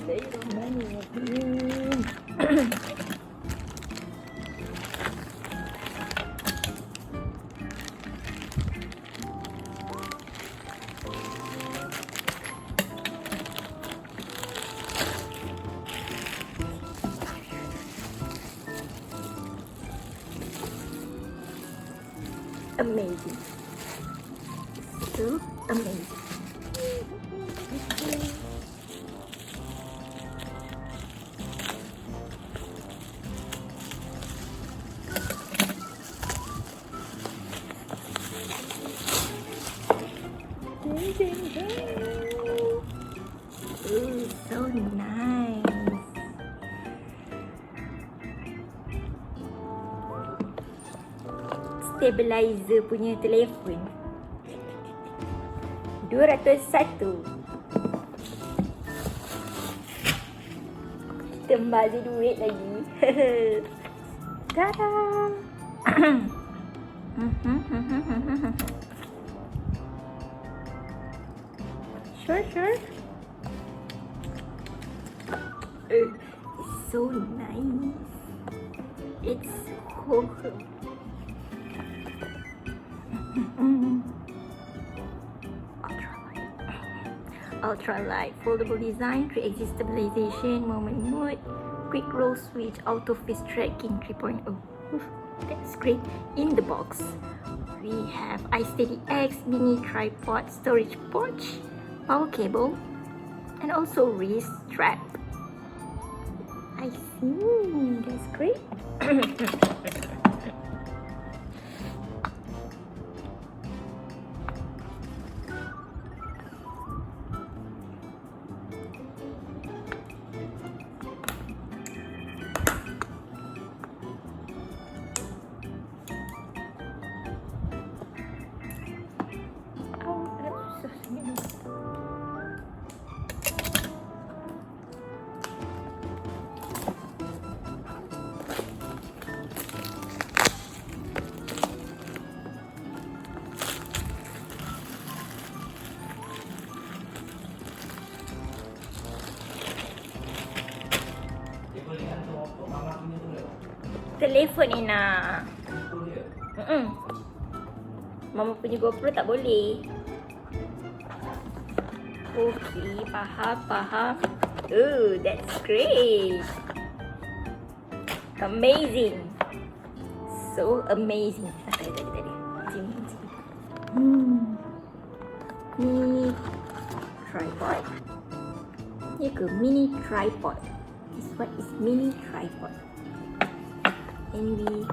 Bismillahirrahmanirrahim. Amazing. So amazing. Ooh, so nice. Stabilizer punya telefon. 201. Kita membazir duit lagi. Tada. Sure. It's so nice. It's Hohem. Ultralight, foldable design, threeaxis stabilization, momentmode, quick roll switch, auto face tracking 3.0. That's great. In the box, we have iSteadyX, mini tripod, storage pouch, power cable, and also wrist strap. I see. That's great. Telefon Ina. Mama punya GoPro tak boleh. Okay, faham. Oh, that's great. Amazing. So amazing. Tadi. Sini. Mini tripod. Ni ke mini tripod? This one is mini tripod. And we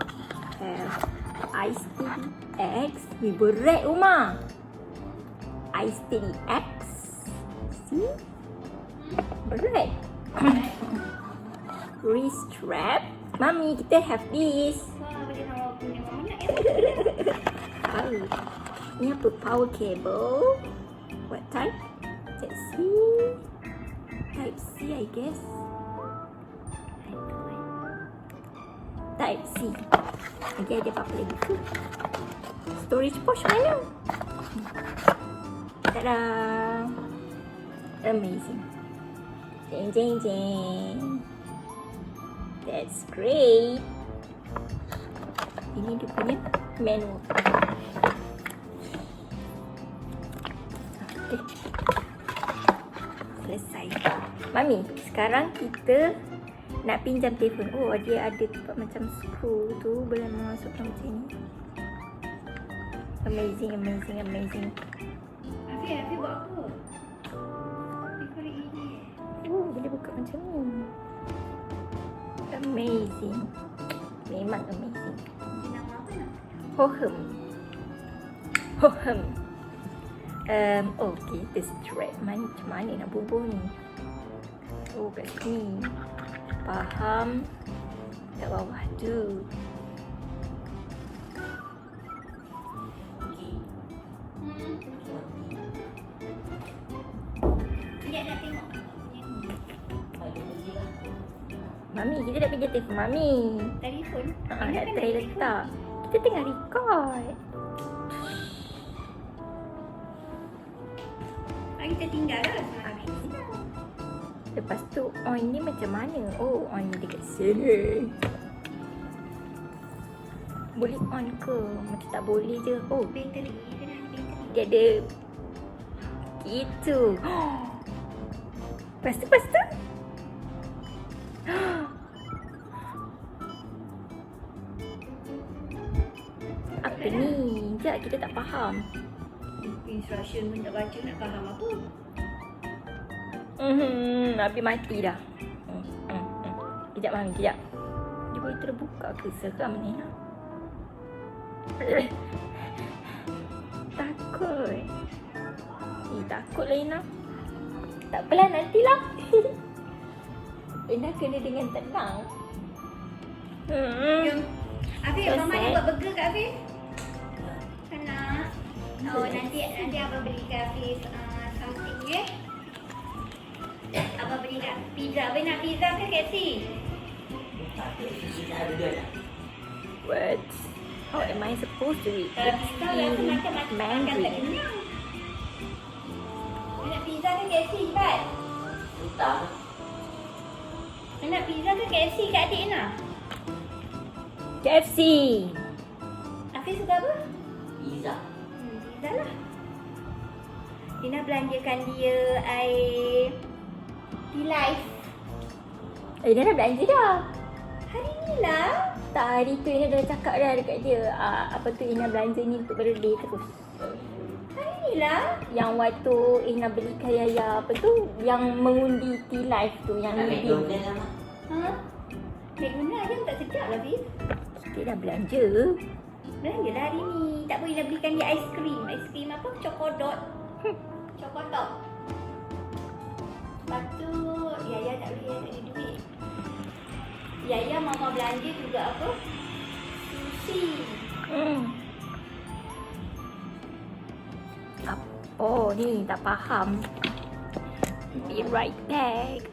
have iSteadyX. We berat rumah. iSteadyX. See? Berat. Wrist strap. Mami, kita have this. Ni apa? Power cable. What type? Let's see. Type C, I guess. Type C. Lagi ada apa lagi? Storage pouch mana? Tada! Amazing. Jeng. That's great. Ini dia punya manual. Okay. Selesai. Mami, sekarang kita nak pinjam telefon. Oh, dia ada tempat macam skru tu, boleh masukkan macam ni. Amazing. Hafi buat apa? Oh, boleh buka macam ni. Amazing. Memang amazing. Nama apa nak? Hohem. Okay, the strap macam mana nak bubuh ni? Oh, kat sini. Faham. Kat bawah tu. Mami, kita dah pinjam telefon Mami. Telefon? Nak try letak. Kita tengah record. Kita tinggal lah. Lepas tu on ni macam mana? Oh, on ni dekat sini. Boleh on ke? Macam tak boleh je. Oh, Bateri kena bateri. dia ada gitu. Lepas tu. Apa ni? Sekejap, kita tak faham. Instruction pun tak baca, nak faham apa? Habis mati dah. Kejap Mami, kejap. Dia boleh terbuka ke? Seram ni. Takut. Takut lah Ina. Tak apalah, nantilah. Ina kena dengan tenang. Jom. Afif, So Mama sad. nak buat burger kat Afif. Kena. Oh, nanti Abang beli kat Afif something, okay? Abang beli kat pizza. Abang nak pizza ke KFC? What? How am I supposed to eat? Kalau pizza rasa macam makan tak kenyang. Nak pizza ke KFC, cepat? Nak pizza ke KFC kat adik Ina? KFC. Afif suka apa? Pizza. Pizza lah. Ina belanjakan dia air tea life. Ina dah belanja dah. Hari ni lah. Tak, hari tu Ina dah cakap dah dekat dia. Apa tu Ina belanja ni untuk birthday terus. Hari ni lah. Yang waktu Ina belikan Yaya apa tu, yang mengundi tea life tu, yang Nak leading. McDonald sama. Ha? McDonald je tak sedap lah, Fiz. Kita dah belanja. Belanja lah hari ni. Tak boleh dah belikan dia aiskrim. Aiskrim apa? Chokodot. Chokodot. Lepas tu, Yaya tak boleh, Yaya tak ada duit. Yaya Mama belanja juga apa? Sushi. Apa ni? Tak faham. Be right back.